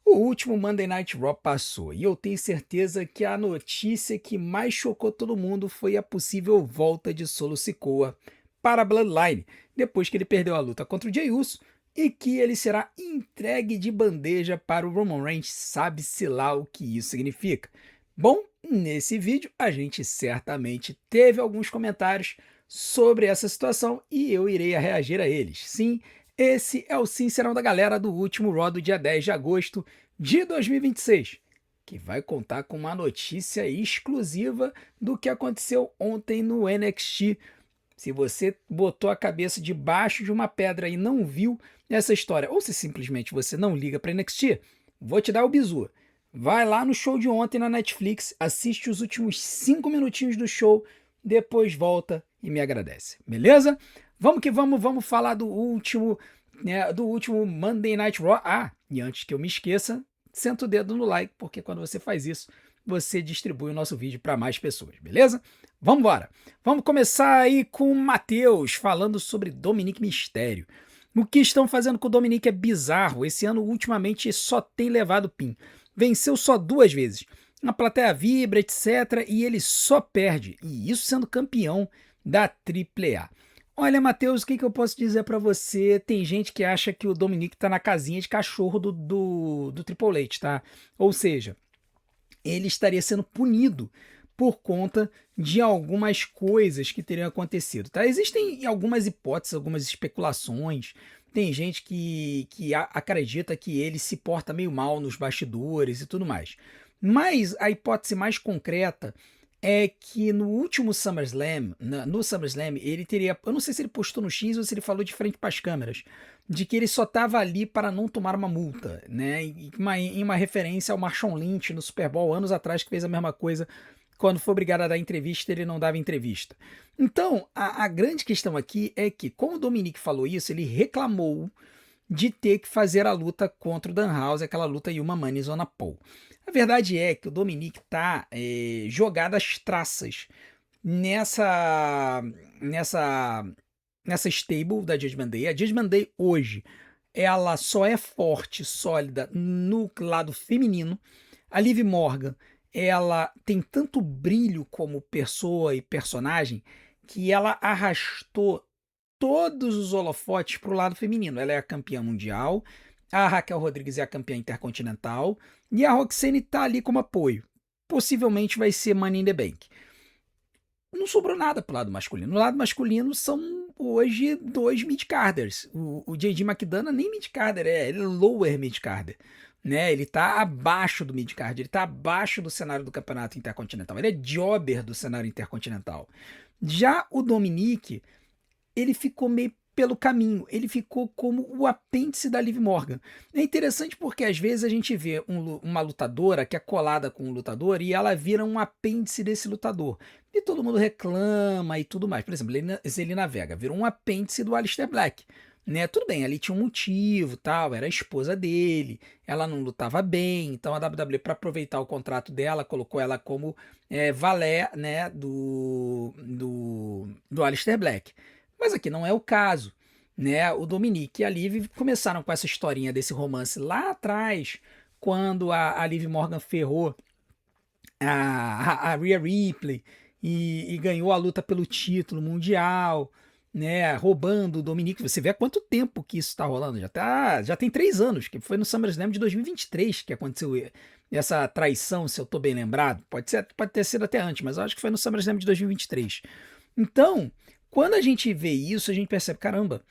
O último Monday Night Raw passou e eu tenho certeza que a notícia que mais chocou todo mundo foi a possível volta de Solo Sikoa para a Bloodline, depois que ele perdeu a luta contra o Jey Uso e que ele será entregue de bandeja para o Roman Reigns, sabe-se lá o que isso significa. Bom, nesse vídeo a gente certamente teve alguns comentários sobre essa situação e eu irei reagir a eles. Sim, esse é o Sincerão da galera do último Raw do dia 10 de agosto de 2026, que vai contar com uma notícia exclusiva do que aconteceu ontem no NXT. Se você botou a cabeça debaixo de uma pedra e não viu essa história, ou se simplesmente você não liga para NXT, vou te dar o bizu. Vai lá no show de ontem na Netflix, assiste os últimos 5 minutinhos do show, depois volta e me agradece, beleza? Vamos que vamos, vamos falar do último, né, do último Monday Night Raw. Ah, e antes que eu me esqueça, senta o dedo no like, porque quando você faz isso, você distribui o nosso vídeo para mais pessoas, beleza? Vamos embora. Vamos começar aí com o Matheus, falando sobre Dominic Mysterio. O que estão fazendo com o Dominic é bizarro. Esse ano, ultimamente, só tem levado pin. Venceu só 2 vezes. A plateia vibra, etc. E ele só perde. E isso sendo campeão da AAA. Olha, Matheus, o que eu posso dizer pra você? Tem gente que acha que o Dominic tá na casinha de cachorro do Triple H, tá? Ou seja, ele estaria sendo punido por conta de algumas coisas que teriam acontecido, tá? Existem algumas hipóteses, algumas especulações. Tem gente que acredita que ele se porta meio mal nos bastidores e tudo mais. Mas a hipótese mais concreta é que no último SummerSlam, no SummerSlam, ele teria, eu não sei se ele postou no X ou se ele falou de frente para as câmeras, de que ele só estava ali para não tomar uma multa, né? Em uma referência ao Marshawn Lynch no Super Bowl anos atrás, que fez a mesma coisa quando foi obrigado a dar entrevista, ele não dava entrevista. Então, a grande questão aqui é que, como o Dominic falou isso, ele reclamou de ter que fazer a luta contra o Danhausen, aquela luta Yuma Money Zona Paul. A verdade é que o Dominic tá jogado às traças nessa, nessa, nessa stable da Judgment Day. A Judgment Day hoje, ela só é forte, sólida no lado feminino. A Liv Morgan, ela tem tanto brilho como pessoa e personagem que ela arrastou todos os holofotes para o lado feminino. Ela é a campeã mundial, a Raquel Rodrigues é a campeã intercontinental e a Roxane está ali como apoio. Possivelmente vai ser Money in the Bank. Não sobrou nada pro lado masculino. No lado masculino são hoje 2 mid-carders. O J.D. McDonough nem mid-carder ele é lower mid-carder. Né? Ele tá abaixo do mid-card, ele tá abaixo do cenário do campeonato intercontinental. Ele é jobber do cenário intercontinental. Já o Dominic, ele ficou meio pelo caminho, ele ficou como o apêndice da Liv Morgan. É interessante porque às vezes a gente vê uma lutadora que é colada com um lutador e ela vira um apêndice desse lutador. E todo mundo reclama e tudo mais. Por exemplo, Zelina Vega virou um apêndice do Aleister Black. Né? Tudo bem, ali tinha um motivo, tal, era a esposa dele, ela não lutava bem, então a WWE, para aproveitar o contrato dela, colocou ela como valé, né, do Aleister Black. Mas aqui não é o caso, né? O Dominic e a Liv começaram com essa historinha desse romance lá atrás, quando a Liv Morgan ferrou a Rhea Ripley e ganhou a luta pelo título mundial, né? Roubando o Dominic. Você vê há quanto tempo que isso está rolando? Já tem 3 anos, que foi no SummerSlam de 2023 que aconteceu essa traição, se eu estou bem lembrado. Pode ter sido até antes, mas eu acho que foi no SummerSlam de 2023. Então, quando a gente vê isso, a gente percebe, caramba,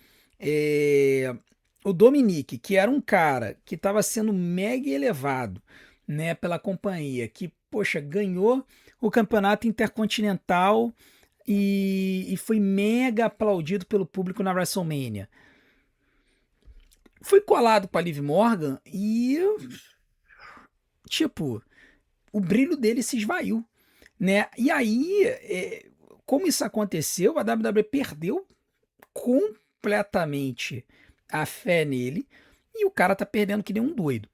o Dominic, que era um cara que estava sendo mega elevado, né, pela companhia, que, poxa, ganhou o campeonato intercontinental e foi mega aplaudido pelo público na WrestleMania. Foi colado com a Liv Morgan e, tipo, o brilho dele se esvaiu, né? E aí, como isso aconteceu, a WWE perdeu completamente a fé nele e o cara tá perdendo que nem um doido.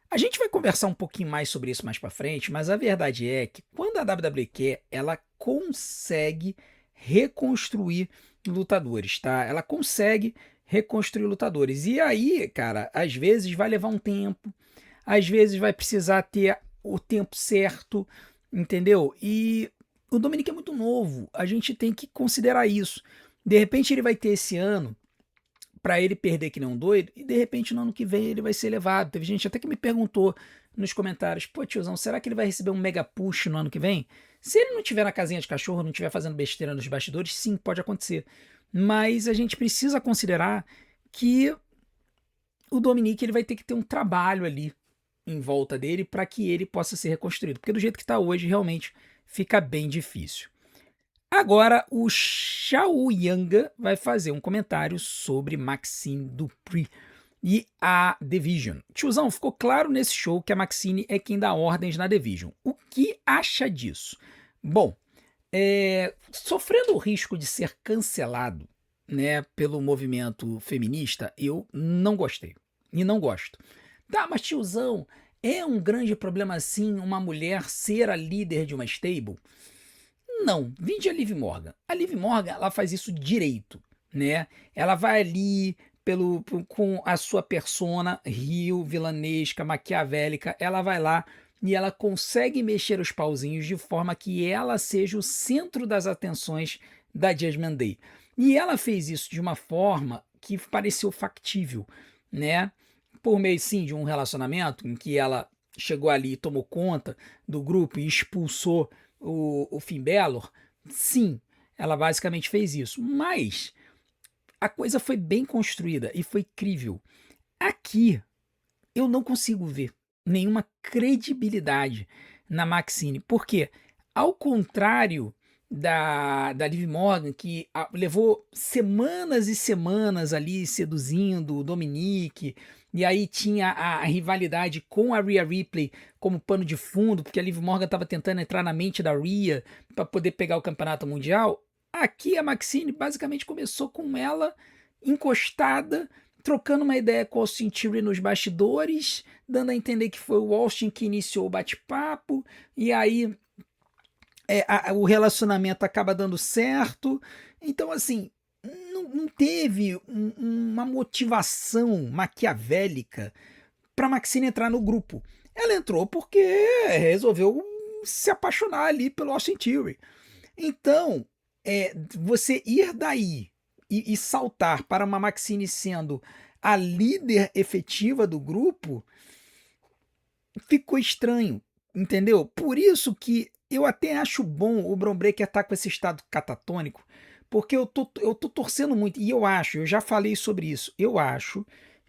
A gente vai conversar um pouquinho mais sobre isso mais pra frente, mas a verdade é que quando a WWE quer, ela consegue reconstruir lutadores, tá? Ela consegue reconstruir lutadores. E aí, cara, às vezes vai levar um tempo, às vezes vai precisar ter o tempo certo, entendeu? E o Dominic é muito novo, a gente tem que considerar isso. De repente ele vai ter esse ano para ele perder que nem um doido, e de repente no ano que vem ele vai ser levado. Teve gente até que me perguntou nos comentários: pô, tiozão, será que ele vai receber um mega push no ano que vem? Se ele não tiver na casinha de cachorro, não tiver fazendo besteira nos bastidores, sim, pode acontecer. Mas a gente precisa considerar que o Dominique ele vai ter que ter um trabalho ali em volta dele para que ele possa ser reconstruído, porque do jeito que está hoje realmente fica bem difícil. Agora o Xiao Yanga vai fazer um comentário sobre Maxine Dupri e a Division. Tiozão, ficou claro nesse show que a Maxine é quem dá ordens na Division. O que acha disso? Bom, sofrendo o risco de ser cancelado, né, pelo movimento feminista, eu não gostei. E não gosto. Tá, mas tiozão, é um grande problema assim uma mulher ser a líder de uma stable? Não, vinde a Liv Morgan. A Liv Morgan, ela faz isso direito, né? Ela vai ali com a sua persona rio, vilanesca, maquiavélica, ela vai lá e ela consegue mexer os pauzinhos de forma que ela seja o centro das atenções da Judgment Day. E ela fez isso de uma forma que pareceu factível, né? Por meio, sim, de um relacionamento em que ela chegou ali e tomou conta do grupo e expulsou o Finn Balor, sim, ela basicamente fez isso. Mas a coisa foi bem construída e foi crível. Aqui, eu não consigo ver nenhuma credibilidade na Maxine. Por quê? Ao contrário da Liv Morgan, que levou semanas e semanas ali seduzindo o Dominique, e aí tinha a rivalidade com a Rhea Ripley como pano de fundo, porque a Liv Morgan estava tentando entrar na mente da Rhea para poder pegar o campeonato mundial. Aqui a Maxine basicamente começou com ela encostada, trocando uma ideia com o Austin Theory nos bastidores, dando a entender que foi o Austin que iniciou o bate-papo, e aí o relacionamento acaba dando certo. Então, assim, não teve uma motivação maquiavélica para Maxine entrar no grupo. Ela entrou porque resolveu se apaixonar ali pelo Austin Theory. Então, você ir daí e saltar para uma Maxine sendo a líder efetiva do grupo ficou estranho, entendeu? Por isso que eu até acho bom o Bron Breakker estar com esse estado catatônico, porque eu tô torcendo muito, e eu já falei sobre isso, eu acho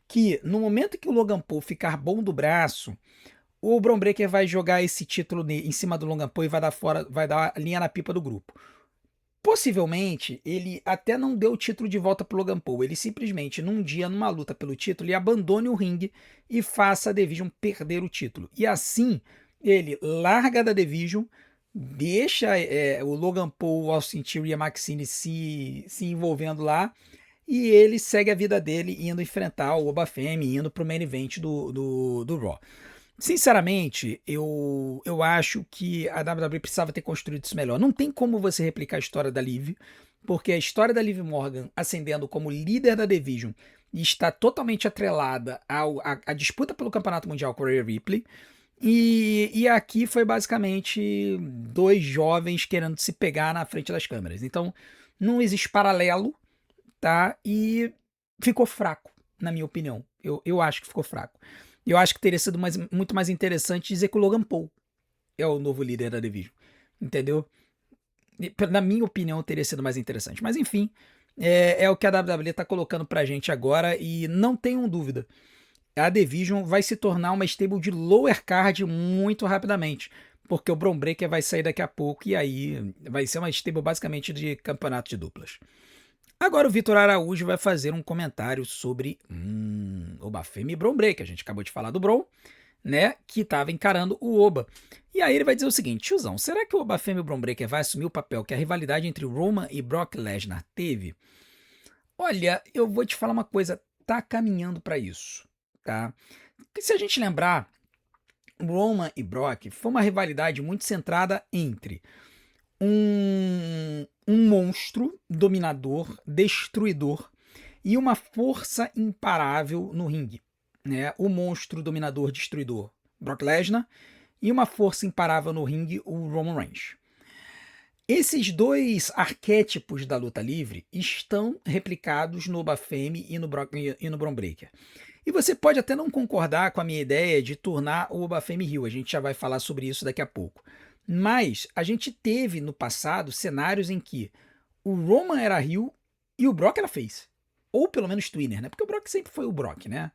que no momento que o Logan Paul ficar bom do braço, o Bron Breakker vai jogar esse título em cima do Logan Paul e vai dar linha na pipa do grupo. Possivelmente, ele até não deu o título de volta pro Logan Paul. Ele simplesmente, num dia, numa luta pelo título, ele abandone o ringue e faça a Division perder o título. E assim, ele larga da Division, deixa o Logan Paul, o Austin Theory e a Maxine se envolvendo lá, e ele segue a vida dele indo enfrentar o Oba Femi, indo pro main event do Raw. Sinceramente, eu acho que a WWE precisava ter construído isso melhor. Não tem como você replicar a história da Liv, porque a história da Liv Morgan ascendendo como líder da Division está totalmente atrelada à disputa pelo Campeonato Mundial com a Rhea Ripley. E aqui foi basicamente dois jovens querendo se pegar na frente das câmeras. Então, não existe paralelo, tá? E ficou fraco, na minha opinião. Eu acho que ficou fraco. Eu acho que teria sido muito mais interessante dizer que o Logan Paul é o novo líder da Division. Entendeu? Na minha opinião, teria sido mais interessante. Mas enfim, é o que a WWE está colocando pra gente agora. E não tenham dúvida, a Division vai se tornar uma stable de lower card muito rapidamente. Porque o Bron Breakker vai sair daqui a pouco. E aí vai ser uma stable basicamente de campeonato de duplas. Agora o Vitor Araújo vai fazer um comentário sobre o Bafemi e Bron Breakker. A gente acabou de falar do Bron, né? Que estava encarando o Oba. E aí ele vai dizer o seguinte: tiozão, será que o Bafemi e o Bron Breakker vai assumir o papel que a rivalidade entre Roman e Brock Lesnar teve? Olha, eu vou te falar uma coisa, tá caminhando para isso, tá? Porque se a gente lembrar, Roman e Brock foi uma rivalidade muito centrada entre um monstro dominador, destruidor e uma força imparável no ringue, né? O monstro dominador destruidor, Brock Lesnar, e uma força imparável no ringue, o Roman Reigns. Esses dois arquétipos da luta livre estão replicados no Obafemi e no Bron Breakker. E você pode até não concordar com a minha ideia de tornar o Obafemi heel, a gente já vai falar sobre isso daqui a pouco. Mas a gente teve no passado cenários em que o Roman era heel e o Brock era face. Ou pelo menos twinner, né? Porque o Brock sempre foi o Brock, né?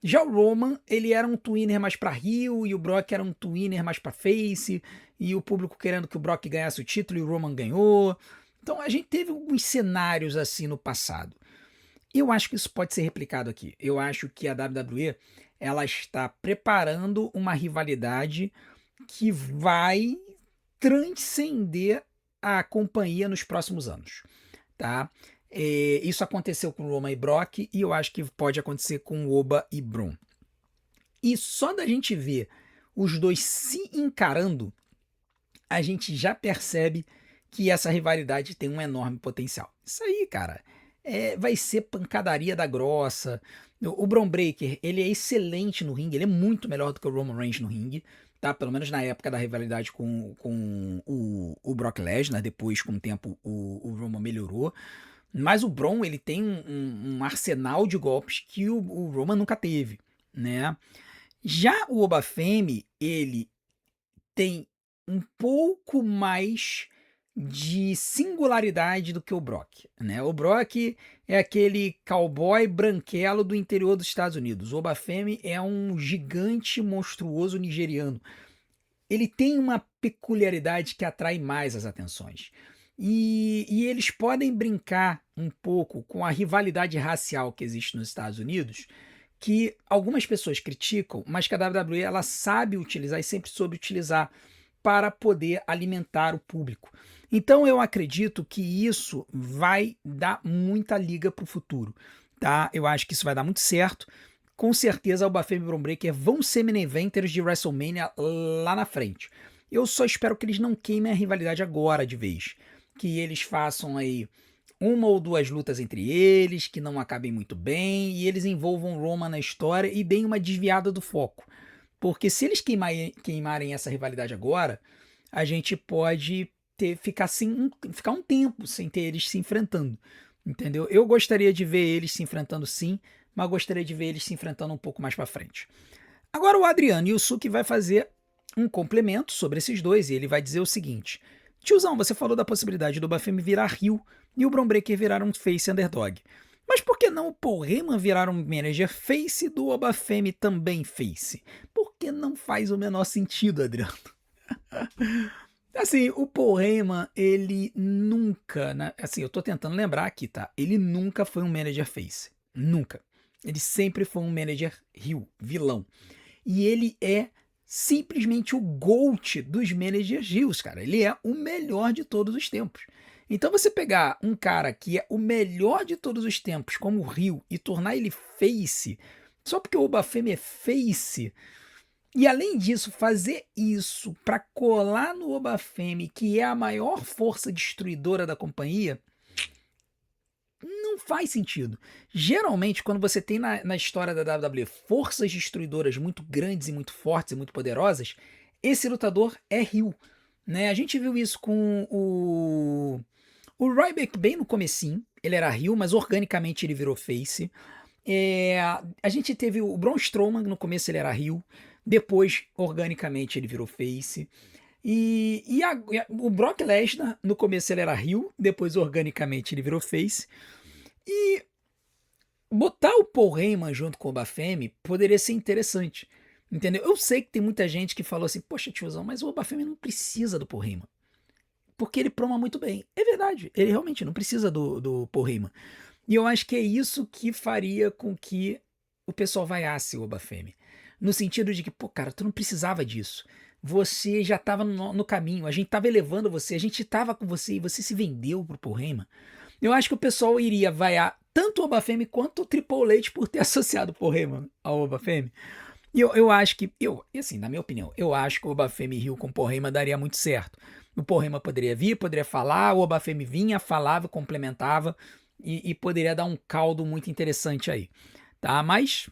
Já o Roman, ele era um twinner mais pra heel e o Brock era um twinner mais pra face, e o público querendo que o Brock ganhasse o título e o Roman ganhou. Então a gente teve alguns cenários assim no passado. Eu acho que isso pode ser replicado aqui. Eu acho que a WWE ela está preparando uma rivalidade que vai transcender a companhia nos próximos anos, tá? Isso aconteceu com Roman e Brock e eu acho que pode acontecer com Oba e Braun. E só da gente ver os dois se encarando, a gente já percebe que essa rivalidade tem um enorme potencial. Isso aí, cara, vai ser pancadaria da grossa. O Bron Breakker, ele é excelente no ringue, ele é muito melhor do que o Roman Reigns no ringue, tá? Pelo menos na época da rivalidade com o Brock Lesnar, depois com o tempo o Roman melhorou. Mas o Bron, ele tem um arsenal de golpes que o Roman nunca teve, né? Já o Obafemi, ele tem um pouco mais de singularidade do que o Brock, né? O Brock é aquele cowboy branquelo do interior dos Estados Unidos. O Obafemi é um gigante monstruoso nigeriano. Ele tem uma peculiaridade que atrai mais as atenções. E eles podem brincar um pouco com a rivalidade racial que existe nos Estados Unidos, que algumas pessoas criticam, mas que a WWE ela sabe utilizar e sempre soube utilizar para poder alimentar o público. Então eu acredito que isso vai dar muita liga para o futuro, tá? Eu acho que isso vai dar muito certo. Com certeza o Obafemi e o Bron Breakker vão ser main eventers de WrestleMania lá na frente. Eu só espero que eles não queimem a rivalidade agora de vez. Que eles façam aí uma ou duas lutas entre eles, que não acabem muito bem, e eles envolvam Roman na história e deem uma desviada do foco. Porque se eles queimarem essa rivalidade agora, a gente pode ficar um tempo sem ter eles se enfrentando. Entendeu? Eu gostaria de ver eles se enfrentando sim, mas gostaria de ver eles se enfrentando um pouco mais para frente. Agora o Adriano Yusuke vai fazer um complemento sobre esses dois e ele vai dizer o seguinte: tiozão, você falou da possibilidade do Obafemi virar heel e o Bron Breakker virar um face underdog. Mas por que não o Paul Heyman virar um manager face do Obafemi também face? Por que não faz o menor sentido, Adriano? Assim, o Paul Heyman, ele nunca, né? Assim, eu tô tentando lembrar aqui, tá? Ele nunca foi um manager face. Nunca. Ele sempre foi um manager heel, vilão. E ele é simplesmente o GOAT dos managers heels, cara. Ele é o melhor de todos os tempos. Então você pegar um cara que é o melhor de todos os tempos como heel e tornar ele face, só porque o Obafemi é face, e além disso fazer isso para colar no Obafemi, que é a maior força destruidora da companhia, não faz sentido. Geralmente, quando você tem na história da WWE forças destruidoras muito grandes e muito fortes e muito poderosas, esse lutador é heel, né? A gente viu isso com o Ryback bem no comecinho, ele era heel, mas organicamente ele virou face. A gente teve o Braun Strowman, no começo ele era heel, depois organicamente ele virou face. O Brock Lesnar, no começo ele era heel, depois organicamente ele virou face. E botar o Paul Heyman junto com o Obafemi poderia ser interessante, entendeu? Eu sei que tem muita gente que falou assim, poxa tiozão, mas o Obafemi não precisa do Paul Heyman, porque ele proma muito bem. É verdade, ele realmente não precisa do Paul Heyman. E eu acho que é isso que faria com que o pessoal vaiasse o Obafemi. No sentido de que, pô, cara, tu não precisava disso. Você já estava no caminho, a gente estava elevando você, a gente estava com você e você se vendeu pro Paul Heyman. Eu acho que o pessoal iria vaiar tanto o Obafemi quanto o Triple H por ter associado o Paul Heyman ao Obafemi. E eu acho que, assim, na minha opinião, eu acho que o Obafemi Rio com o Paul Heyman daria muito certo. O Paul Heyman poderia vir, poderia falar, o Obafemi vinha, falava, complementava e poderia dar um caldo muito interessante aí, tá? Mas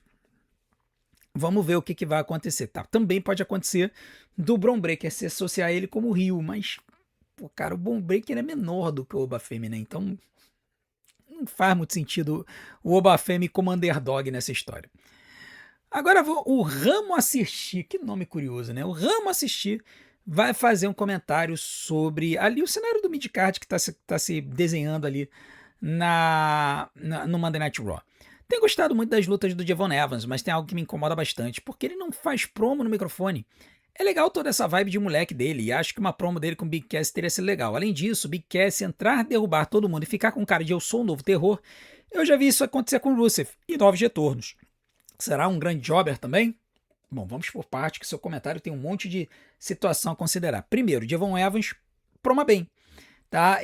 Vamos ver o que vai acontecer, tá? Também pode acontecer do Bron Breakker se associar a ele como Rio, mas, pô, cara, o Bron Breakker é menor do que o Obafemi, né? Então não faz muito sentido o Obafemi como underdog nessa história. Agora o Ramo Assistir, que nome curioso, né? O Ramo Assistir vai fazer um comentário sobre ali o cenário do midcard que tá se desenhando ali no Monday Night Raw. Tenho gostado muito das lutas do Devon Evans, mas tem algo que me incomoda bastante, porque ele não faz promo no microfone. É legal toda essa vibe de moleque dele, e acho que uma promo dele com o Big Cass teria sido legal. Além disso, o Big Cass entrar, derrubar todo mundo e ficar com cara de eu sou o novo terror, eu já vi isso acontecer com o Rusev e novos retornos. Será um grande jobber também? Bom, vamos por parte, que seu comentário tem um monte de situação a considerar. Primeiro, Devon Evans proma bem, tá?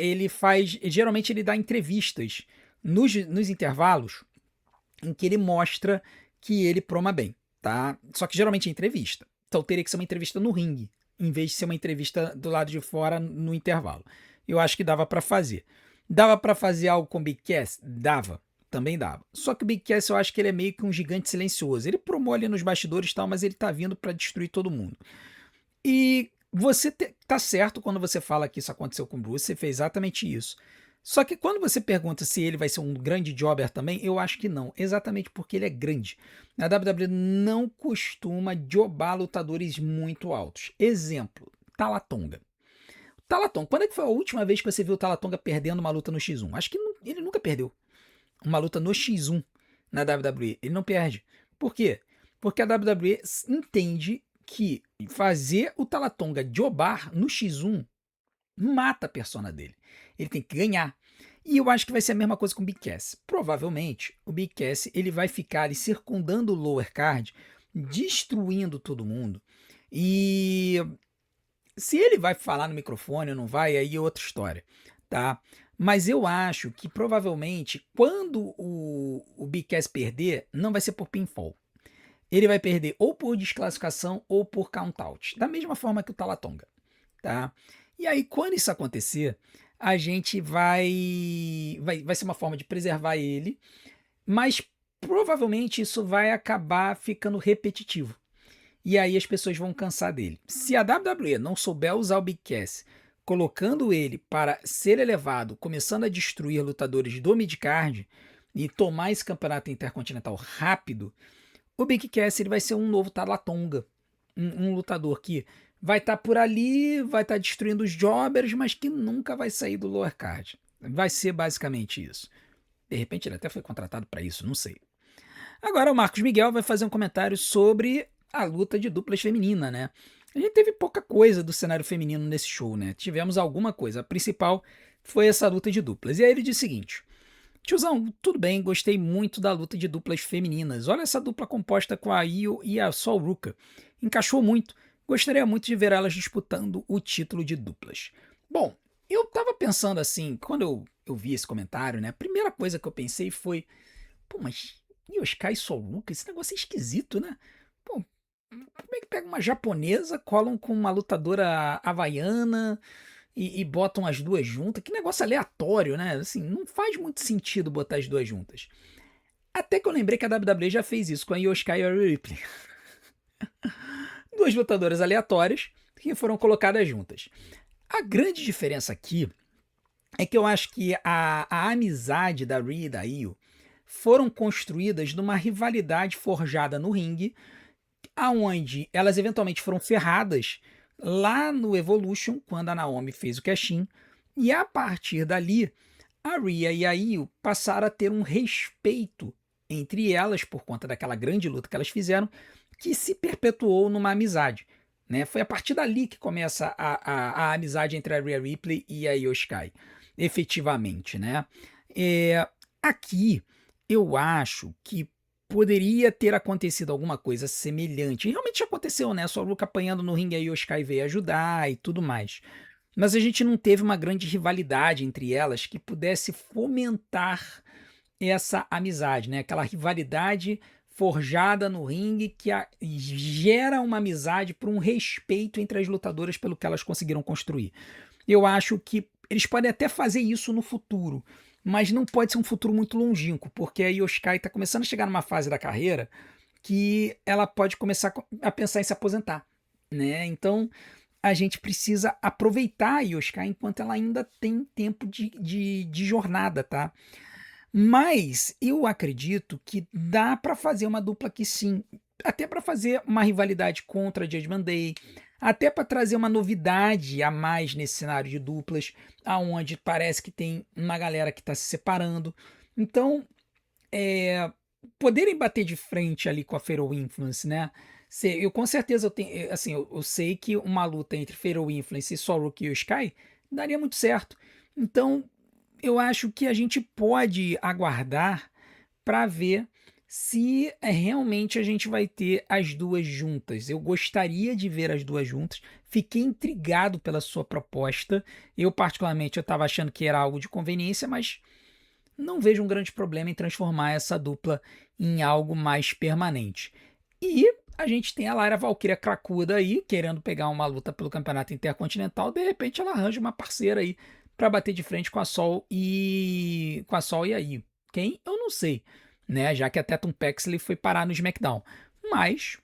Geralmente ele dá entrevistas nos intervalos em que ele mostra que ele proma bem, tá? Só que geralmente é entrevista. Então teria que ser uma entrevista no ringue, em vez de ser uma entrevista do lado de fora no intervalo. Eu acho que dava pra fazer. Dava pra fazer algo com o Big Cass? Dava. Também dava. Só que o Big Cass eu acho que ele é meio que um gigante silencioso. Ele promove ali nos bastidores e tal, mas ele tá vindo pra destruir todo mundo. E você tá certo quando você fala que isso aconteceu com o Bruce, você fez exatamente isso. Só que quando você pergunta se ele vai ser um grande jobber também, eu acho que não. Exatamente porque ele é grande. A WWE não costuma jobar lutadores muito altos. Exemplo, Talatonga. Talatonga, quando é que foi a última vez que você viu o Talatonga perdendo uma luta no X1? Acho que ele nunca perdeu uma luta no X1 na WWE. Ele não perde. Por quê? Porque a WWE entende que fazer o Talatonga jobar no X1 mata a persona dele. Ele tem que ganhar. E eu acho que vai ser a mesma coisa com o Big Cass. Provavelmente, o Big Cass ele vai ficar ali circundando o lower card, destruindo todo mundo. E se ele vai falar no microfone ou não vai, aí é outra história, tá? Mas eu acho que provavelmente quando o Big Cass perder, não vai ser por pinfall. Ele vai perder ou por desclassificação ou por count-out. Da mesma forma que o Talatonga, tá? E aí, quando isso acontecer, a gente vai ser uma forma de preservar ele, mas provavelmente isso vai acabar ficando repetitivo. E aí as pessoas vão cansar dele. Se a WWE não souber usar o Big Cass, colocando ele para ser elevado, começando a destruir lutadores do midcard e tomar esse campeonato intercontinental rápido, o Big Cass ele vai ser um novo Talatonga. Um lutador que vai estar por ali, vai estar destruindo os jobbers, mas que nunca vai sair do lower card. Vai ser basicamente isso. De repente ele até foi contratado para isso, não sei. Agora o Marcos Miguel vai fazer um comentário sobre a luta de duplas feminina, né? A gente teve pouca coisa do cenário feminino nesse show, né? Tivemos alguma coisa. A principal foi essa luta de duplas. E aí ele diz o seguinte: tiozão, tudo bem, gostei muito da luta de duplas femininas. Olha essa dupla composta com a Io e a Sol Ruka. Encaixou muito. Gostaria muito de ver elas disputando o título de duplas. Bom, eu tava pensando assim, quando eu vi esse comentário, né? A primeira coisa que eu pensei foi: pô, mas Io Sky e Sol Ruka, esse negócio é esquisito, né? Pô, como é que pega uma japonesa, colam com uma lutadora havaiana e botam as duas juntas? Que negócio aleatório, né? Assim, não faz muito sentido botar as duas juntas. Até que eu lembrei que a WWE já fez isso com a Io Sky e a Rhea Ripley. Duas lutadoras aleatórias que foram colocadas juntas. A grande diferença aqui é que eu acho que a amizade da Rhea e da Io foram construídas numa rivalidade forjada no ringue, aonde elas eventualmente foram ferradas lá no Evolution, quando a Naomi fez o cash-in, e a partir dali, a Rhea e a Io passaram a ter um respeito entre elas, por conta daquela grande luta que elas fizeram, que se perpetuou numa amizade. Né? Foi a partir dali que começa a amizade entre a Rhea Ripley e a Io Sky, efetivamente. Né? Aqui, eu acho que poderia ter acontecido alguma coisa semelhante. E realmente aconteceu, né? Só o Luke apanhando no ringue, a Io Sky veio ajudar e tudo mais. Mas a gente não teve uma grande rivalidade entre elas que pudesse fomentar essa amizade, né? Aquela rivalidade forjada no ringue que gera uma amizade por um respeito entre as lutadoras pelo que elas conseguiram construir. Eu acho que eles podem até fazer isso no futuro, mas não pode ser um futuro muito longínquo, porque a Io Sky está começando a chegar numa fase da carreira que ela pode começar a pensar em se aposentar, né? Então a gente precisa aproveitar a Yoshika enquanto ela ainda tem tempo de jornada, tá? Mas eu acredito que dá pra fazer uma dupla aqui sim, até pra fazer uma rivalidade contra a Judgment Day, até pra trazer uma novidade a mais nesse cenário de duplas, aonde parece que tem uma galera que tá se separando. Então, poderem bater de frente ali com a Fatal Influence, né? Eu com certeza eu tenho, assim, eu sei que uma luta entre Fatal Influence e Sorrow e Sky daria muito certo. Então, eu acho que a gente pode aguardar para ver se realmente a gente vai ter as duas juntas. Eu gostaria de ver as duas juntas. Fiquei intrigado pela sua proposta. Eu particularmente eu estava achando que era algo de conveniência, mas não vejo um grande problema em transformar essa dupla em algo mais permanente. E a gente tem a Lyra Valkyria cracuda aí, querendo pegar uma luta pelo campeonato intercontinental. De repente ela arranja uma parceira aí para bater de frente com a Sol e aí. Quem? Eu não sei, né? Já que a Tatum Paxley foi parar no SmackDown. Mas,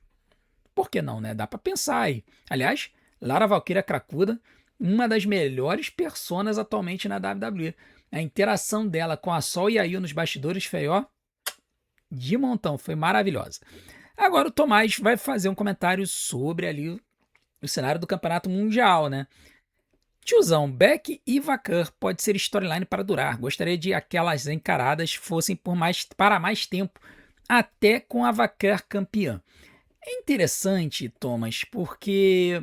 por que não, né? Dá para pensar aí. Aliás, Lara Valkyria cracuda, uma das melhores personas atualmente na WWE. A interação dela com a Sol e a Io nos bastidores foi, ó, de montão, foi maravilhosa. Agora o Tomás vai fazer um comentário sobre ali o cenário do campeonato mundial, né? Tiozão, Beck e Vacar pode ser storyline para durar. Gostaria de aquelas encaradas fossem para mais tempo, até com a Vacar campeã. É interessante, Thomas, porque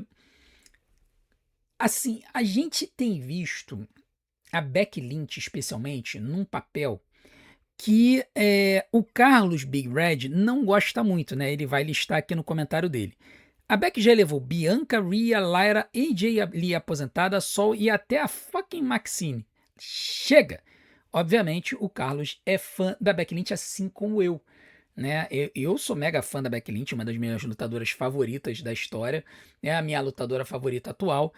assim, a gente tem visto a Becky Lynch, especialmente, num papel que o Carlos Big Red não gosta muito, né? Ele vai listar aqui no comentário dele. A Beck já levou Bianca, Rhea, Lyra, AJ Lee aposentada, Sol e até a fucking Maxine. Chega! Obviamente, o Carlos é fã da Becky Lynch, assim como eu. Né? Eu sou mega fã da Becky Lynch, uma das minhas lutadoras favoritas da história. É a minha lutadora favorita atual.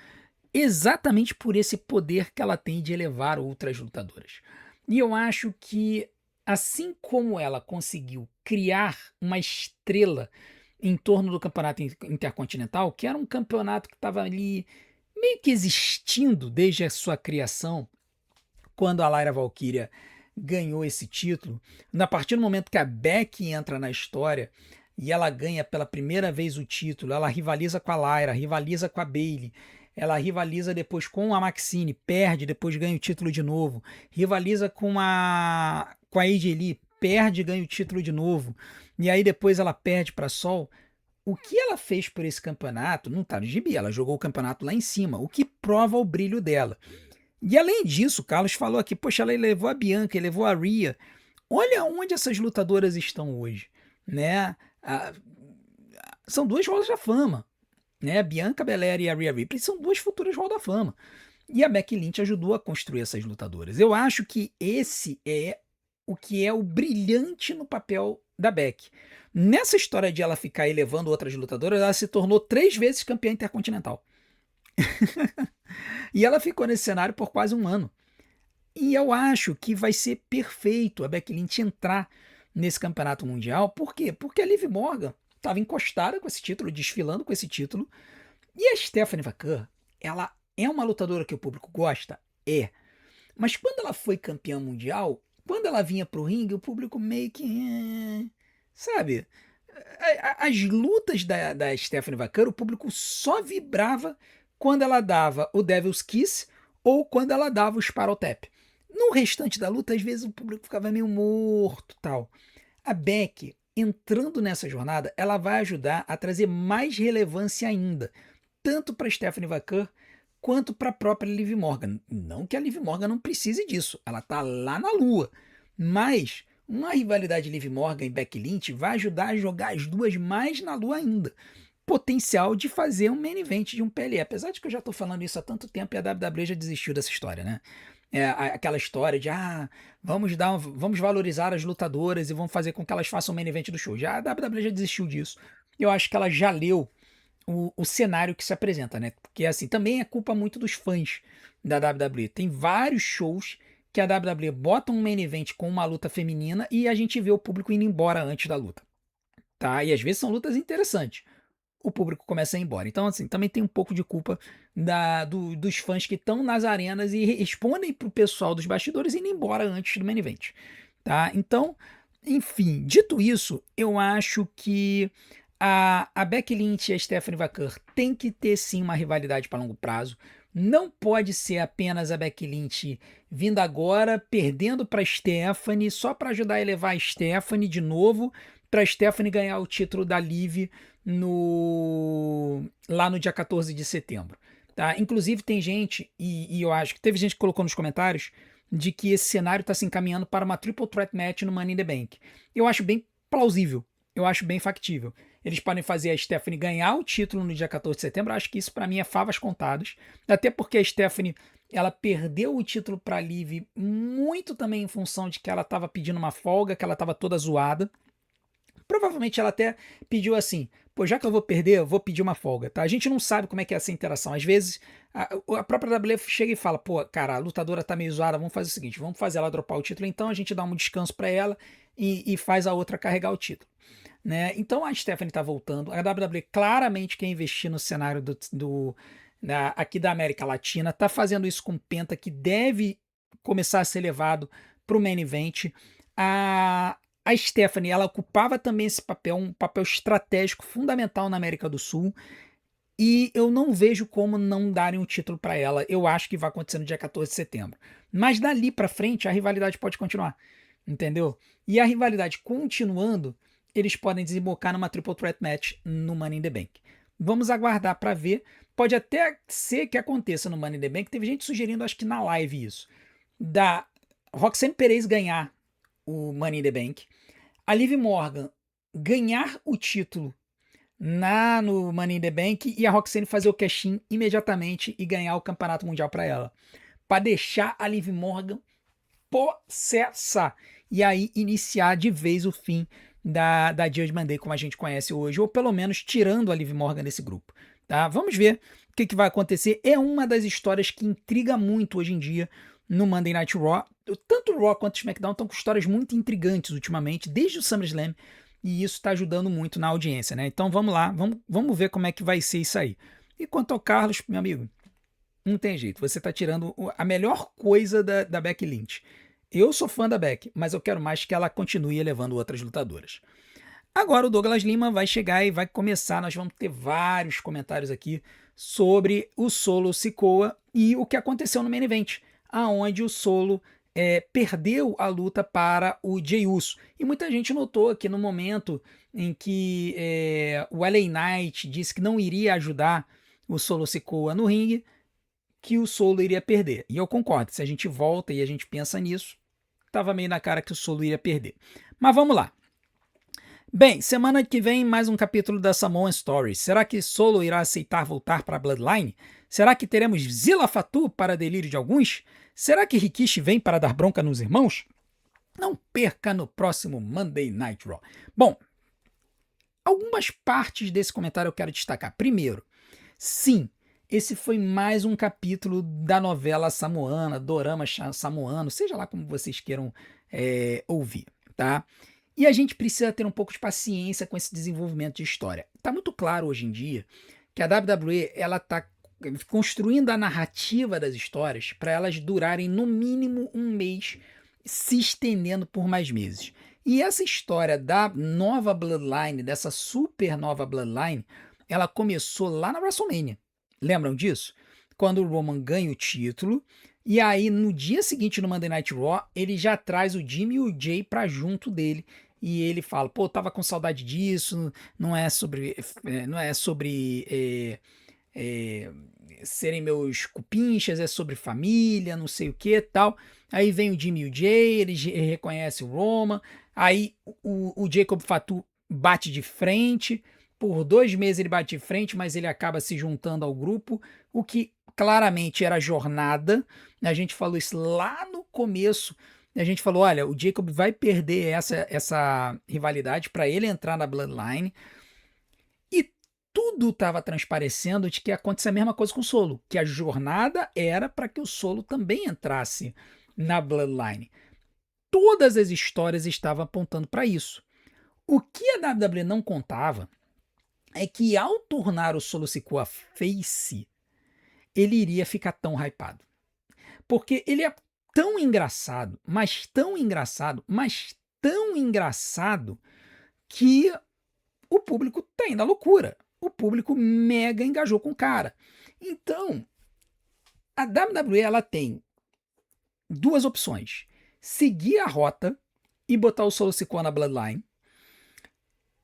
Exatamente por esse poder que ela tem de elevar outras lutadoras. E eu acho que, assim como ela conseguiu criar uma estrela em torno do campeonato intercontinental, que era um campeonato que estava ali meio que existindo desde a sua criação, quando a Lyra Valkyria ganhou esse título, a partir do momento que a Becky entra na história e ela ganha pela primeira vez o título, ela rivaliza com a Lyra, rivaliza com a Bayley, ela rivaliza depois com a Maxine, perde, depois ganha o título de novo, rivaliza com a AJ Lee, perde e ganha o título de novo, e aí depois ela perde para Sol. O que ela fez por esse campeonato não tá no gibi, ela jogou o campeonato lá em cima, o que prova o brilho dela. E além disso, o Carlos falou aqui, poxa, ela levou a Bianca, levou a Rhea. Olha onde essas lutadoras estão hoje, né? São duas rodas da fama, né? A Bianca Belair e a Rhea Ripley são duas futuras rodas da fama. E a Becky Lynch ajudou a construir essas lutadoras. Eu acho que esse é o que é o brilhante no papel da Becky. Nessa história de ela ficar elevando outras lutadoras, ela se tornou 3 vezes campeã intercontinental. E ela ficou nesse cenário por quase um ano. E eu acho que vai ser perfeito a Becky Lynch entrar nesse campeonato mundial. Por quê? Porque a Liv Morgan estava encostada com esse título, desfilando com esse título. E a Stephanie McMahon, ela é uma lutadora que o público gosta? É. Mas quando ela foi campeã mundial, quando ela vinha pro ringue, o público meio que... sabe? As lutas da Stephanie McMahon, o público só vibrava quando ela dava o Devil's Kiss ou quando ela dava o Spiral Tap. No restante da luta, às vezes o público ficava meio morto, tal. A Becky, entrando nessa jornada, ela vai ajudar a trazer mais relevância ainda, tanto para Stephanie McMahon quanto para a própria Liv Morgan. Não que a Liv Morgan não precise disso, ela tá lá na lua. Mas uma rivalidade Liv Morgan e Becky Lynch vai ajudar a jogar as duas mais na lua ainda. Potencial de fazer um main event de um PLE. Apesar de que eu já tô falando isso há tanto tempo e a WWE já desistiu dessa história, né? Aquela história de vamos valorizar as lutadoras e vamos fazer com que elas façam o main event do show. Já a WWE já desistiu disso. Eu acho que ela já leu o cenário que se apresenta, né? Porque assim, também é culpa muito dos fãs da WWE. Tem vários shows que a WWE bota um main event com uma luta feminina e a gente vê o público indo embora antes da luta. tá? E às vezes são lutas interessantes. O público começa a ir embora. Então, assim, também tem um pouco de culpa dos fãs que estão nas arenas e respondem pro pessoal dos bastidores indo embora antes do main event, tá? Então, enfim, dito isso, eu acho que a Becky Lynch e a Stephanie Vaquer têm que ter sim uma rivalidade para longo prazo. Não pode ser apenas a Becky Lynch vindo agora, perdendo para Stephanie, só para ajudar a elevar a Stephanie de novo, para Stephanie ganhar o título da Liv lá no dia 14 de setembro. Tá? Inclusive tem gente, e eu acho que teve gente que colocou nos comentários, de que esse cenário está se encaminhando para uma triple threat match no Money in the Bank. Eu acho bem plausível, eu acho bem factível. Eles podem fazer a Stephanie ganhar o título no dia 14 de setembro, acho que isso para mim é favas contadas, até porque a Stephanie ela perdeu o título para a Liv muito também em função de que ela estava pedindo uma folga, que ela estava toda zoada. Provavelmente ela até pediu assim, pô, já que eu vou perder, eu vou pedir uma folga, tá? A gente não sabe como é que é essa interação. Às vezes, a própria WF chega e fala, pô, cara, a lutadora tá meio zoada, vamos fazer o seguinte, vamos fazer ela dropar o título, então a gente dá um descanso pra ela e faz a outra carregar o título, né? Então a Stephanie tá voltando, a WWE claramente quer investir no cenário aqui da América Latina, tá fazendo isso com Penta, que deve começar a ser levado pro main event. A Stephanie, ela ocupava também esse papel, um papel estratégico fundamental na América do Sul, e eu não vejo como não darem um título para ela. Eu acho que vai acontecer no dia 14 de setembro. Mas dali para frente, a rivalidade pode continuar, entendeu? E a rivalidade continuando, eles podem desembocar numa triple threat match no Money in the Bank. Vamos aguardar para ver. Pode até ser que aconteça no Money in the Bank. Teve gente sugerindo, acho que na live isso, da Roxanne Perez ganhar o Money in the Bank, a Liv Morgan ganhar o título no Money in the Bank e a Roxanne fazer o cash-in imediatamente e ganhar o campeonato mundial para ela, para deixar a Liv Morgan possessa e aí iniciar de vez o fim da Judgment Day como a gente conhece hoje, ou pelo menos tirando a Liv Morgan desse grupo, tá? Vamos ver o que vai acontecer. É uma das histórias que intriga muito hoje em dia no Monday Night Raw. Tanto o Raw quanto o SmackDown estão com histórias muito intrigantes ultimamente, desde o SummerSlam, e isso está ajudando muito na audiência, né? Então vamos lá, vamos ver como é que vai ser isso aí. E quanto ao Carlos, meu amigo, não tem jeito, você está tirando a melhor coisa da Becky Lynch. Eu sou fã da Becky, mas eu quero mais que ela continue elevando outras lutadoras. Agora o Douglas Lima vai chegar e vai começar, nós vamos ter vários comentários aqui sobre o Solo Sikoa e o que aconteceu no main event, aonde o Solo perdeu a luta para o Jey Uso. E muita gente notou que no momento em que o LA Knight disse que não iria ajudar o Solo Sikoa no ringue, que o Solo iria perder. E eu concordo, se a gente volta e a gente pensa nisso, estava meio na cara que o Solo iria perder. Mas vamos lá. Bem, semana que vem mais um capítulo da Samoan Stories. Será que Solo irá aceitar voltar para a Bloodline? Será que teremos Zilla Fatu para delírio de alguns? Será que Rikishi vem para dar bronca nos irmãos? Não perca no próximo Monday Night Raw. Bom, algumas partes desse comentário eu quero destacar. Primeiro, sim, esse foi mais um capítulo da novela samoana, dorama samoano, seja lá como vocês queiram ouvir, tá? E a gente precisa ter um pouco de paciência com esse desenvolvimento de história. Tá muito claro hoje em dia que a WWE ela tá construindo a narrativa das histórias para elas durarem no mínimo um mês, se estendendo por mais meses. E essa história da nova Bloodline, dessa super nova Bloodline, ela começou lá na WrestleMania. Lembram disso? Quando o Roman ganha o título, e aí no dia seguinte no Monday Night Raw, ele já traz o Jimmy e o Jay pra junto dele, e ele fala, pô, tava com saudade disso, não é sobre serem meus cupinchas, é sobre família, não sei o que tal. Aí vem o Jimmy e o Jay, ele reconhece o Roman, aí o Jacob Fatu bate de frente, por 2 meses ele bate de frente, mas ele acaba se juntando ao grupo, o que claramente era jornada. A gente falou isso lá no começo. A gente falou, olha, o Jacob vai perder essa rivalidade para ele entrar na Bloodline. E tudo estava transparecendo de que ia acontecer a mesma coisa com o Solo, que a jornada era para que o Solo também entrasse na Bloodline. Todas as histórias estavam apontando para isso. O que a WWE não contava é que ao tornar o Solo Sikoa face, ele iria ficar tão hypado. Porque ele é tão engraçado, mas tão engraçado, mas tão engraçado que o público tá indo à loucura. O público mega engajou com o cara. Então, a WWE ela tem duas opções: seguir a rota e botar o Solo Sikoa na Bloodline,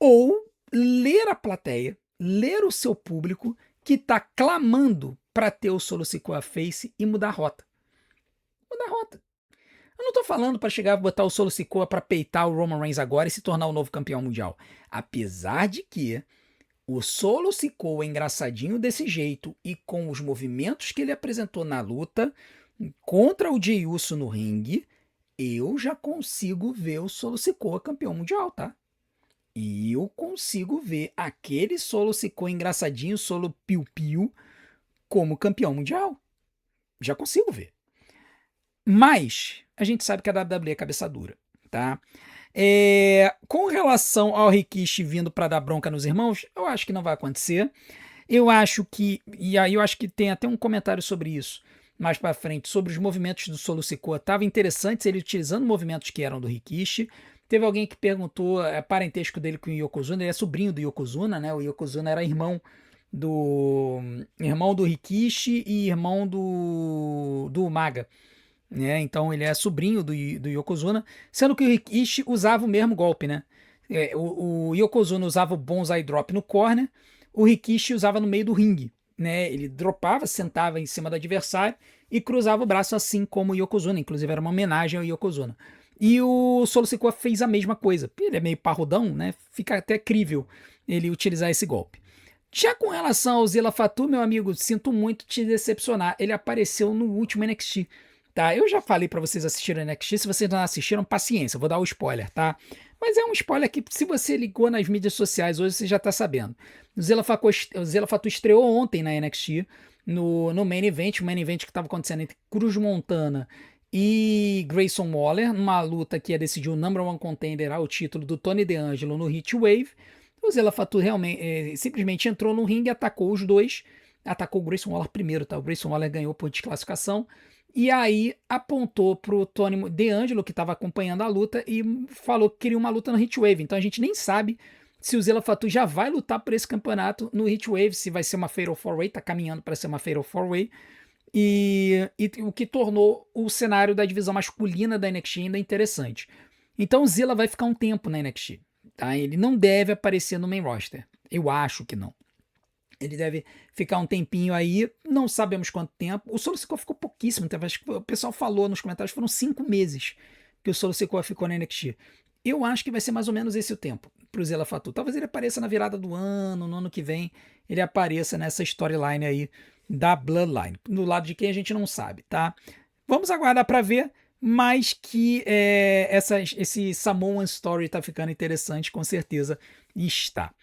ou ler a plateia, ler o seu público que tá clamando para ter o Solo Sikoa face e mudar a rota. Mudar a rota. Eu não tô falando para chegar e botar o Solo Sikoa para peitar o Roman Reigns agora e se tornar o novo campeão mundial. Apesar de que o Solo Sikoa engraçadinho desse jeito e com os movimentos que ele apresentou na luta contra o Jey Uso no ringue, eu já consigo ver o Solo Sikoa campeão mundial, tá? E eu consigo ver aquele Solo Sikoa engraçadinho, Solo Piu Piu, como campeão mundial. Já consigo ver. Mas a gente sabe que a WWE é cabeça dura, tá? Com relação ao Rikishi vindo para dar bronca nos irmãos, eu acho que não vai acontecer. Eu acho que, e aí eu acho que tem até um comentário sobre isso mais para frente, sobre os movimentos do Solo Sikoa. Tava interessante ele utilizando movimentos que eram do Rikishi. Teve alguém que perguntou parentesco dele com o Yokozuna, ele é sobrinho do Yokozuna, né? O Yokozuna era irmão do Rikishi e irmão do Umaga, né? Então ele é sobrinho do Yokozuna, sendo que o Rikishi usava o mesmo golpe, né? O Yokozuna usava o Bonsai Drop no corner, o Rikishi usava no meio do ringue, né? Ele dropava, sentava em cima do adversário e cruzava o braço assim como o Yokozuna, inclusive era uma homenagem ao Yokozuna. E o Solo Sikoa fez a mesma coisa. Ele é meio parrudão, né? Fica até crível ele utilizar esse golpe. Já com relação ao Zilla Fatu, meu amigo, sinto muito te decepcionar. Ele apareceu no último NXT. Tá, eu já falei pra vocês assistirem NXT, se vocês não assistiram, paciência, vou dar o spoiler, tá? Mas é um spoiler que, se você ligou nas mídias sociais hoje, você já tá sabendo. O Zilla Fatu estreou ontem na NXT, no Main Event, o Main Event que tava acontecendo entre Cruz Montana e Grayson Waller, numa luta que ia decidir o number one contender ao título do Tony D'Angelo no Heatwave. O Zilla Fatu realmente, simplesmente entrou no ringue, atacou os dois, atacou o Grayson Waller primeiro, tá? O Grayson Waller ganhou por desclassificação. E aí apontou pro Tony D'Angelo, que estava acompanhando a luta, e falou que queria uma luta no Heatwave. Então a gente nem sabe se o Zilla Fatu já vai lutar por esse campeonato no Heatwave, se vai ser uma Fatal 4-Way, tá caminhando para ser uma Fatal 4-Way. E o que tornou o cenário da divisão masculina da NXT ainda interessante. Então o Zilla vai ficar um tempo na NXT, tá? Ele não deve aparecer no main roster. Eu acho que não. Ele deve ficar um tempinho aí, não sabemos quanto tempo. O Solo Sikoa ficou pouquíssimo tempo. Acho que o pessoal falou nos comentários, foram 5 meses que o Solo Sikoa ficou na NXT. Eu acho que vai ser mais ou menos esse o tempo pro Zilla Fatu. Talvez ele apareça na virada do ano, no ano que vem, ele apareça nessa storyline aí da Bloodline. Do lado de quem a gente não sabe, tá? Vamos aguardar para ver, mas que esse Samoan Story tá ficando interessante, com certeza está.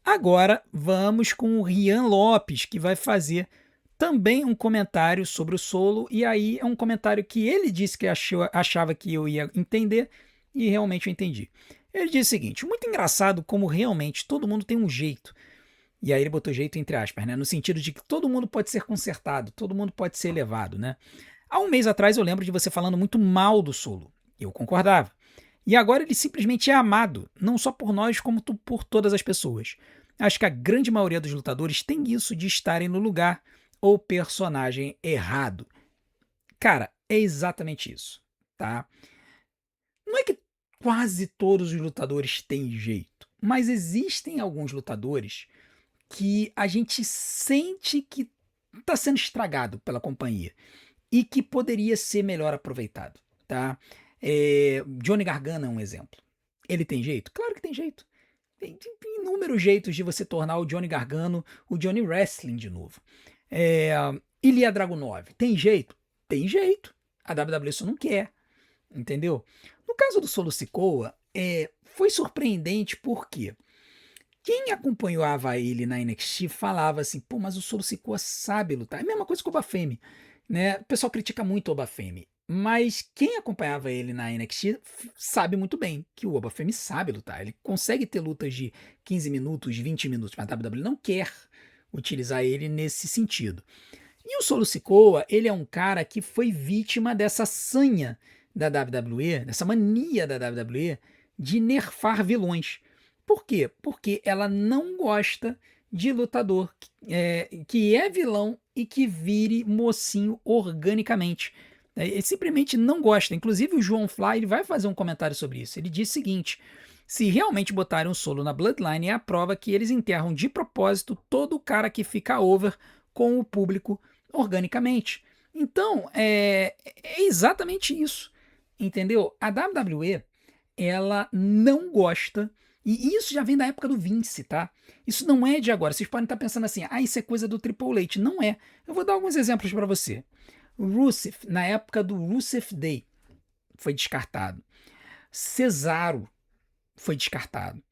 Agora vamos com o Rian Lopes, que vai fazer também um comentário sobre o solo, e aí é um comentário que ele disse que achava que eu ia entender, e realmente eu entendi. Ele disse o seguinte: muito engraçado como realmente todo mundo tem um jeito. E aí ele botou jeito entre aspas, né? No sentido de que todo mundo pode ser consertado, todo mundo pode ser elevado, né? Há um mês atrás eu lembro de você falando muito mal do solo. Eu concordava. E agora ele simplesmente é amado, não só por nós, como por todas as pessoas. Acho que a grande maioria dos lutadores tem isso de estarem no lugar ou personagem errado. Cara, é exatamente isso, tá? Não é que quase todos os lutadores têm jeito, mas existem alguns lutadores que a gente sente que está sendo estragado pela companhia e que poderia ser melhor aproveitado, tá? Johnny Gargano é um exemplo. Ele tem jeito? Claro que tem jeito. Tem inúmeros jeitos de você tornar o Johnny Gargano o Johnny Wrestling de novo. Ilya Dragunov, tem jeito? Tem jeito. A WWE só não quer, entendeu? No caso do Solo Sikoa, foi surpreendente porque quem acompanhava ele na NXT falava assim, pô, mas o Solo Sikoa sabe lutar. É a mesma coisa que o Obafemi, né? O pessoal critica muito o Obafemi, Mas quem acompanhava ele na NXT sabe muito bem que o Obafemi sabe lutar. Ele consegue ter lutas de 15 minutos, 20 minutos, mas a WWE não quer utilizar ele nesse sentido. E o Solo Sikoa, ele é um cara que foi vítima dessa sanha da WWE, dessa mania da WWE de nerfar vilões. Por quê? Porque ela não gosta de lutador que é vilão e que vire mocinho organicamente. Ele simplesmente não gosta. Inclusive o João Fly ele vai fazer um comentário sobre isso. Ele diz o seguinte: se realmente botarem um Solo na Bloodline, é a prova que eles enterram de propósito todo o cara que fica over com o público organicamente. Então, é exatamente isso, entendeu? A WWE, ela não gosta, e isso já vem da época do Vince, tá? Isso não é de agora. Vocês podem estar pensando assim, isso é coisa do Triple H. Não é. Eu vou dar alguns exemplos para você. O Rusev, na época do Rusev Day, foi descartado. Cesaro foi descartado.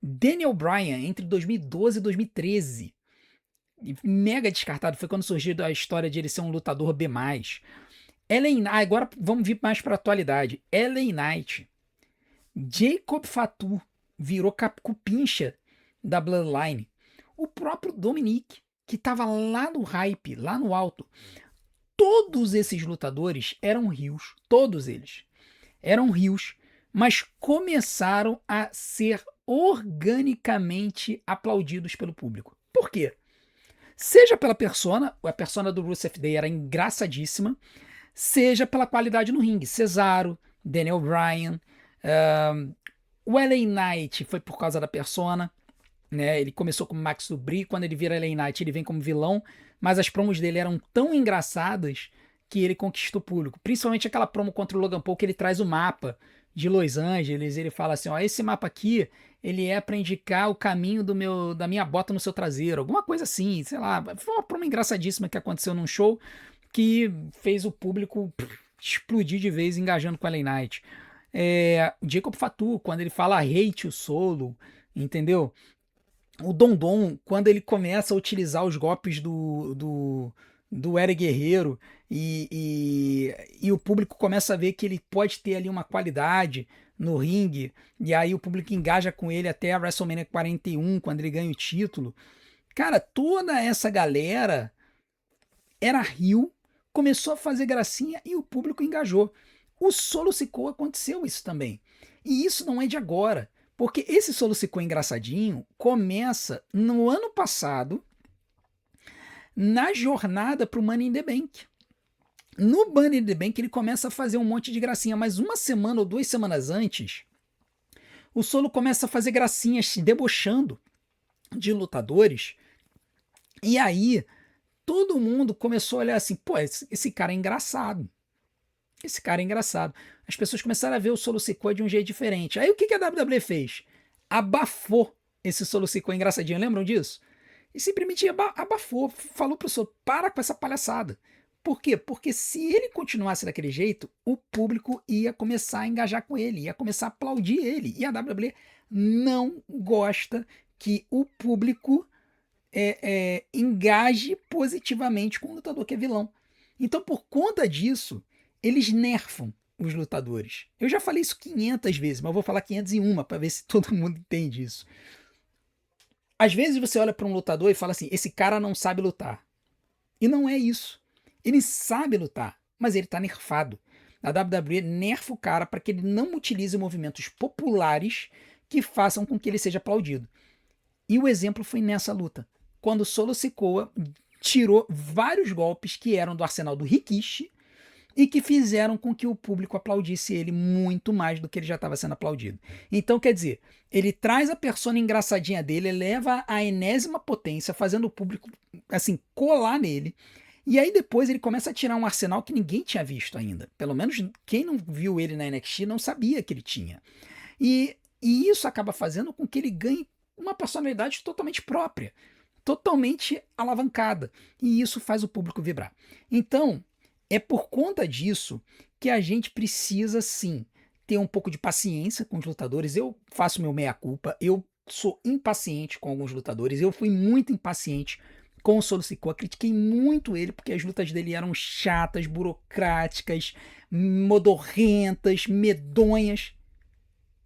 Daniel Bryan, entre 2012 e 2013, mega descartado, foi quando surgiu a história de ele ser um lutador B+. Agora vamos vir mais para a atualidade. LA Knight, Jacob Fatu virou cupincha da Bloodline. O próprio Dominic, que estava lá no hype, lá no alto. Todos esses lutadores eram rios, todos eles eram rios, mas começaram a ser organicamente aplaudidos pelo público. Por quê? Seja pela persona, a persona do Rusev Day era engraçadíssima, seja pela qualidade no ringue. Cesaro, Daniel Bryan, o LA Knight foi por causa da persona, né? Ele começou como Max Dubry, quando ele vira LA Knight ele vem como vilão, mas as promos dele eram tão engraçadas que ele conquistou o público. Principalmente aquela promo contra o Logan Paul que ele traz o mapa de Los Angeles, ele fala assim, esse mapa aqui, ele é para indicar o caminho da minha bota no seu traseiro, alguma coisa assim, sei lá. Foi uma promo engraçadíssima que aconteceu num show que fez o público explodir de vez engajando com a LA Knight. Jacob Fatu, quando ele fala hate o Solo, entendeu? O Dom, quando ele começa a utilizar os golpes do Eric Guerreiro e o público começa a ver que ele pode ter ali uma qualidade no ringue, e aí o público engaja com ele até a WrestleMania 41, quando ele ganha o título. Cara, toda essa galera era heel, começou a fazer gracinha e o público engajou. O Solo Sikoa aconteceu isso também. E isso não é de agora. Porque esse Solo Sikoa engraçadinho começa no ano passado, na jornada para o Money in the Bank. No Money in the Bank ele começa a fazer um monte de gracinha, mas uma semana ou 2 semanas antes, o Solo começa a fazer gracinhas, se debochando de lutadores, e aí todo mundo começou a olhar assim, pô, esse cara é engraçado. Esse cara é engraçado. As pessoas começaram a ver o Solo Sikoa de um jeito diferente. Aí o que a WWE fez? Abafou esse Solo Sikoa engraçadinho, lembram disso? E simplesmente abafou, falou pro Solo, para com essa palhaçada. Por quê? Porque se ele continuasse daquele jeito, o público ia começar a engajar com ele, ia começar a aplaudir ele. E a WWE não gosta que o público engaje positivamente com o lutador que é vilão. Então, por conta disso, eles nerfam os lutadores. Eu já falei isso 500 vezes, mas eu vou falar 501 para ver se todo mundo entende isso. Às vezes você olha para um lutador e fala assim, esse cara não sabe lutar. E não é isso. Ele sabe lutar, mas ele está nerfado. A WWE nerfa o cara para que ele não utilize movimentos populares que façam com que ele seja aplaudido. E o exemplo foi nessa luta, quando o Solo Sikoa tirou vários golpes que eram do arsenal do Rikishi e que fizeram com que o público aplaudisse ele muito mais do que ele já estava sendo aplaudido. Então, quer dizer, ele traz a persona engraçadinha dele, eleva a enésima potência, fazendo o público, assim, colar nele, e aí depois ele começa a tirar um arsenal que ninguém tinha visto ainda. Pelo menos quem não viu ele na NXT não sabia que ele tinha. E isso acaba fazendo com que ele ganhe uma personalidade totalmente própria, totalmente alavancada, e isso faz o público vibrar. Então, é por conta disso que a gente precisa, sim, ter um pouco de paciência com os lutadores. Eu faço meu meia-culpa, eu sou impaciente com alguns lutadores, eu fui muito impaciente com o Solo Sikoa. Critiquei muito ele porque as lutas dele eram chatas, burocráticas, modorrentas, medonhas.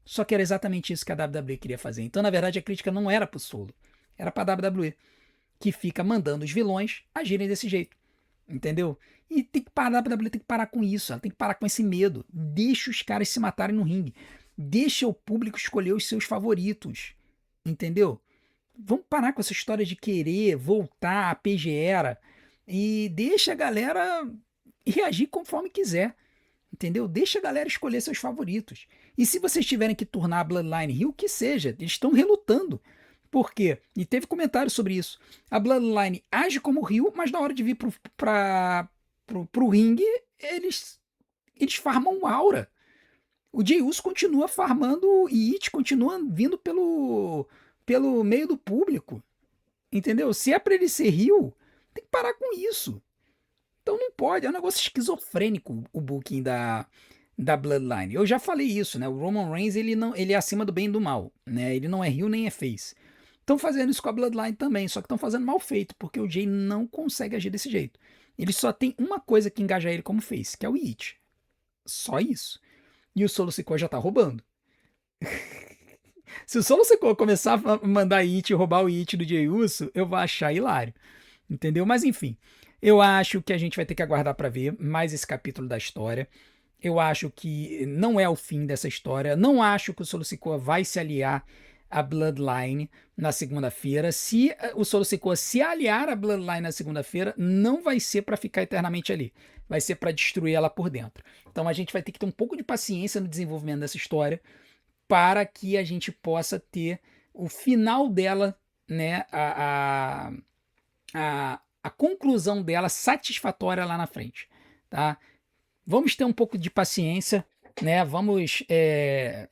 Só que era exatamente isso que a WWE queria fazer. Então, na verdade, a crítica não era pro Solo, era pra WWE, que fica mandando os vilões agirem desse jeito. Entendeu? E tem que parar, a WWE tem que parar com isso, ela tem que parar com esse medo. Deixa os caras se matarem no ringue. Deixa o público escolher os seus favoritos. Entendeu? Vamos parar com essa história de querer voltar a PG Era e deixa a galera reagir conforme quiser. Entendeu? Deixa a galera escolher seus favoritos. E se vocês tiverem que tornar a Bloodline Hill, que seja, eles estão relutando. Por quê? E teve comentário sobre isso. A Bloodline age como Hill, mas na hora de vir pro ringue, eles farmam aura. O Jey Uso continua farmando e It continua vindo pelo meio do público. Entendeu? Se é pra ele ser Hill, tem que parar com isso. Então não pode, é um negócio esquizofrênico o booking da Bloodline. Eu já falei isso, né? O Roman Reigns ele é acima do bem e do mal, né? Ele não é heel nem é face. Estão fazendo isso com a Bloodline também, só que estão fazendo mal feito, porque o Jay não consegue agir desse jeito. Ele só tem uma coisa que engaja ele como face, que é o It. Só isso. E o Solo Sikoa já tá roubando. Se o Solo Sikoa começar a mandar It, roubar o It do Jey Uso, eu vou achar hilário. Entendeu? Mas enfim, eu acho que a gente vai ter que aguardar para ver mais esse capítulo da história. Eu acho que não é o fim dessa história. Não acho que o Solo Sikoa vai se aliar à Bloodline na segunda-feira. Se o Solo Sikoa se aliar à Bloodline na segunda-feira, não vai ser para ficar eternamente ali. Vai ser para destruir ela por dentro. Então a gente vai ter que ter um pouco de paciência no desenvolvimento dessa história para que a gente possa ter o final dela, né? A conclusão dela satisfatória lá na frente, tá? Vamos ter um pouco de paciência, né? Vamos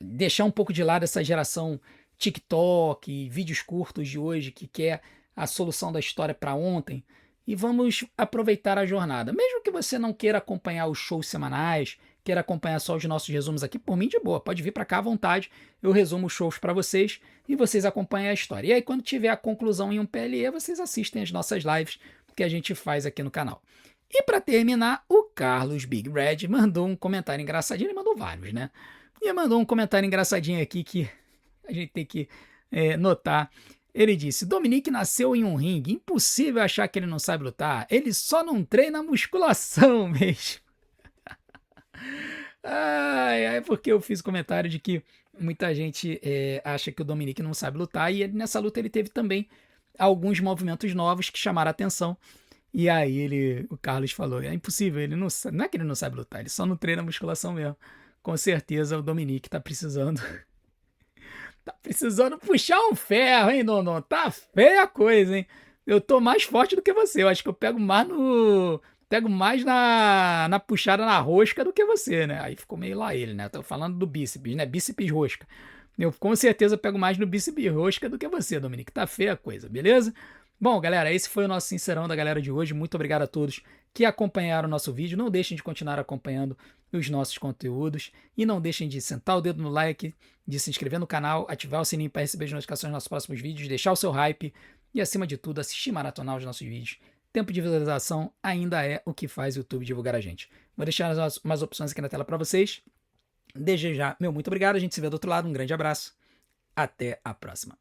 deixar um pouco de lado essa geração TikTok, vídeos curtos de hoje que quer a solução da história para ontem e vamos aproveitar a jornada. Mesmo que você não queira acompanhar os shows semanais, queira acompanhar só os nossos resumos aqui, por mim de boa, pode vir para cá à vontade, eu resumo os shows para vocês e vocês acompanham a história. E aí quando tiver a conclusão em um PLE, vocês assistem as nossas lives que a gente faz aqui no canal. E para terminar, o Carlos Big Red mandou um comentário engraçadinho, ele mandou vários, né? E mandou um comentário engraçadinho aqui que a gente tem que notar. Ele disse: Dominique nasceu em um ringue, impossível achar que ele não sabe lutar, ele só não treina musculação mesmo. É porque eu fiz comentário de que muita gente acha que o Dominique não sabe lutar, e nessa luta ele teve também alguns movimentos novos que chamaram a atenção. E aí o Carlos falou, é impossível, ele não é que ele não sabe lutar, ele só não treina musculação mesmo. Com certeza o Dominique tá precisando puxar um ferro, hein, Dondon? Tá feia a coisa, hein? Eu tô mais forte do que você, eu acho que eu pego mais na puxada na rosca do que você, né? Aí ficou meio lá ele, né? Tô falando do bíceps, né? Bíceps rosca. Eu com certeza pego mais no bíceps rosca do que você, Dominique. Tá feia a coisa, beleza? Bom, galera, esse foi o nosso Sincerão da galera de hoje. Muito obrigado a todos que acompanharam o nosso vídeo. Não deixem de continuar acompanhando os nossos conteúdos. E não deixem de sentar o dedo no like, de se inscrever no canal, ativar o sininho para receber as notificações dos nossos próximos vídeos, deixar o seu hype e, acima de tudo, assistir e maratonar os nossos vídeos. Tempo de visualização ainda é o que faz o YouTube divulgar a gente. Vou deixar umas opções aqui na tela para vocês. Desde já, meu muito obrigado. A gente se vê do outro lado. Um grande abraço. Até a próxima.